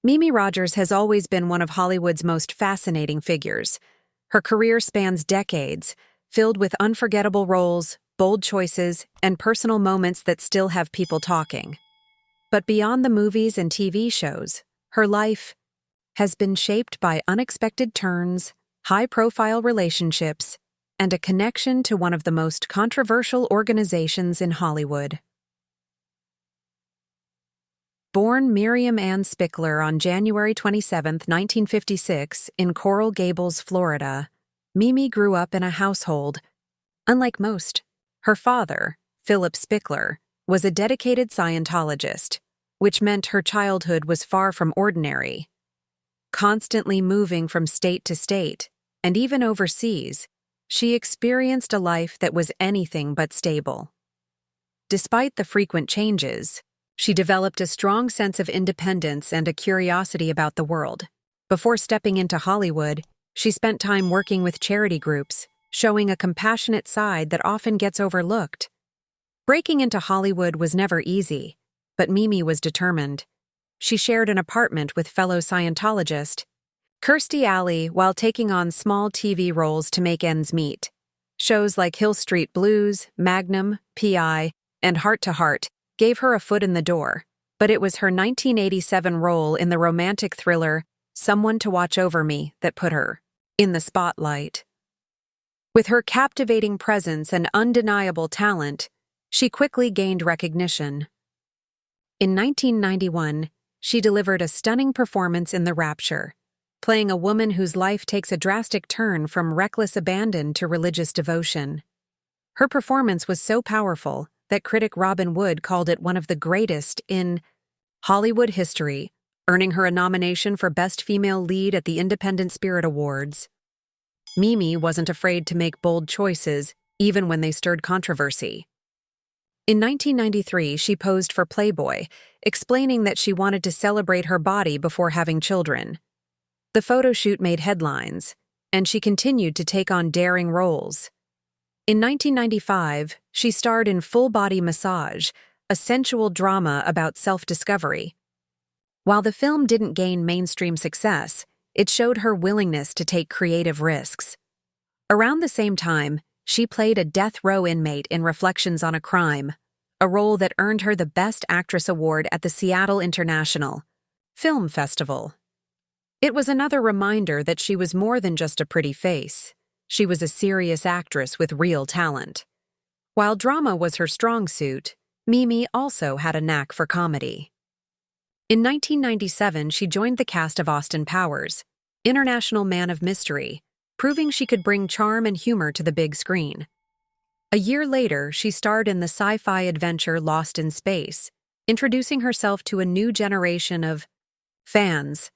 Mimi Rogers has always been one of Hollywood's most fascinating figures. Her career spans decades, filled with unforgettable roles, bold choices, and personal moments that still have people talking. But beyond the movies and TV shows, her life has been shaped by unexpected turns, high-profile relationships, and a connection to one of the most controversial organizations in Hollywood. Born Miriam Ann Spickler on January 27, 1956, in Coral Gables, Florida, Mimi grew up in a household. Unlike most, her father, Philip Spickler, was a dedicated Scientologist, which meant her childhood was far from ordinary. Constantly moving from state to state, and even overseas, she experienced a life that was anything but stable. Despite the frequent changes, she developed a strong sense of independence and a curiosity about the world. Before stepping into Hollywood, she spent time working with charity groups, showing a compassionate side that often gets overlooked. Breaking into Hollywood was never easy, but Mimi was determined. She shared an apartment with fellow Scientologist Kirstie Alley while taking on small TV roles to make ends meet. Shows like Hill Street Blues, Magnum, P.I., and Heart to Heart gave her a foot in the door, but it was her 1987 role in the romantic thriller Someone to Watch Over Me that put her in the spotlight. With her captivating presence and undeniable talent, she quickly gained recognition. In 1991, she delivered a stunning performance in The Rapture, playing a woman whose life takes a drastic turn from reckless abandon to religious devotion. Her performance was so powerful that critic Robin Wood called it one of the greatest in Hollywood history, earning her a nomination for Best Female Lead at the Independent Spirit Awards. Mimi wasn't afraid to make bold choices, even when they stirred controversy. In 1993, she posed for Playboy, explaining that she wanted to celebrate her body before having children. The photo shoot made headlines, and she continued to take on daring roles. In 1995, she starred in Full Body Massage, a sensual drama about self-discovery. While the film didn't gain mainstream success, it showed her willingness to take creative risks. Around the same time, she played a death row inmate in Reflections on a Crime, a role that earned her the Best Actress Award at the Seattle International Film Festival. It was another reminder that she was more than just a pretty face. She was a serious actress with real talent. While drama was her strong suit, Mimi also had a knack for comedy. In 1997, she joined the cast of Austin Powers, International Man of Mystery, proving she could bring charm and humor to the big screen. A year later, she starred in the sci-fi adventure Lost in Space, introducing herself to a new generation of fans.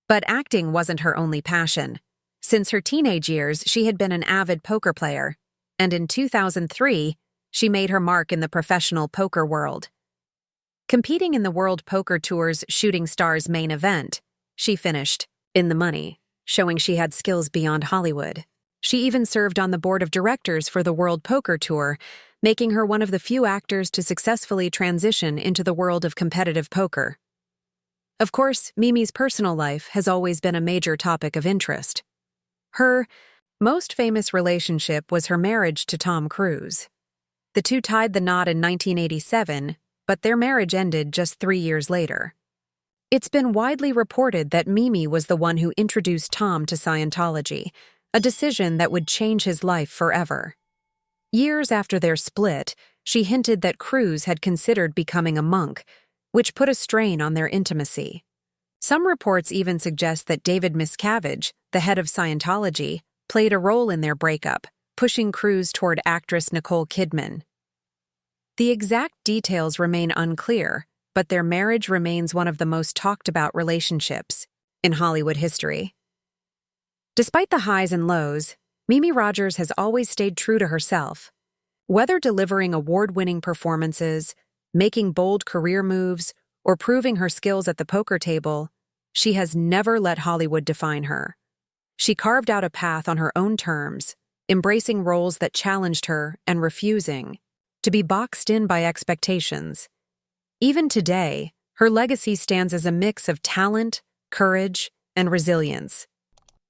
But acting wasn't her only passion. Since her teenage years, she had been an avid poker player, and in 2003, she made her mark in the professional poker world. Competing in the World Poker Tour's Shooting Stars main event, she finished in the money, showing she had skills beyond Hollywood. She even served on the board of directors for the World Poker Tour, making her one of the few actors to successfully transition into the world of competitive poker. Of course, Mimi's personal life has always been a major topic of interest. Her most famous relationship was her marriage to Tom Cruise. The two tied the knot in 1987, but their marriage ended just 3 years later. It's been widely reported that Mimi was the one who introduced Tom to Scientology, a decision that would change his life forever. Years after their split, she hinted that Cruise had considered becoming a monk, which put a strain on their intimacy. Some reports even suggest that David Miscavige, the head of Scientology, played a role in their breakup, pushing Cruise toward actress Nicole Kidman. The exact details remain unclear, but their marriage remains one of the most talked about relationships in Hollywood history. Despite the highs and lows, Mimi Rogers has always stayed true to herself. Whether delivering award-winning performances, making bold career moves, or proving her skills at the poker table, she has never let Hollywood define her. She carved out a path on her own terms, embracing roles that challenged her and refusing to be boxed in by expectations. Even today, Her legacy stands as a mix of talent, courage, and resilience.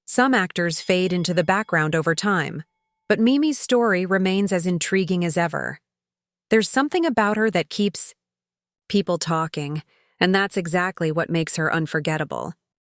Some actors fade into the background over time, but Mimi's story remains as intriguing as ever. There's something about her that keeps people talking, and that's exactly what makes her unforgettable.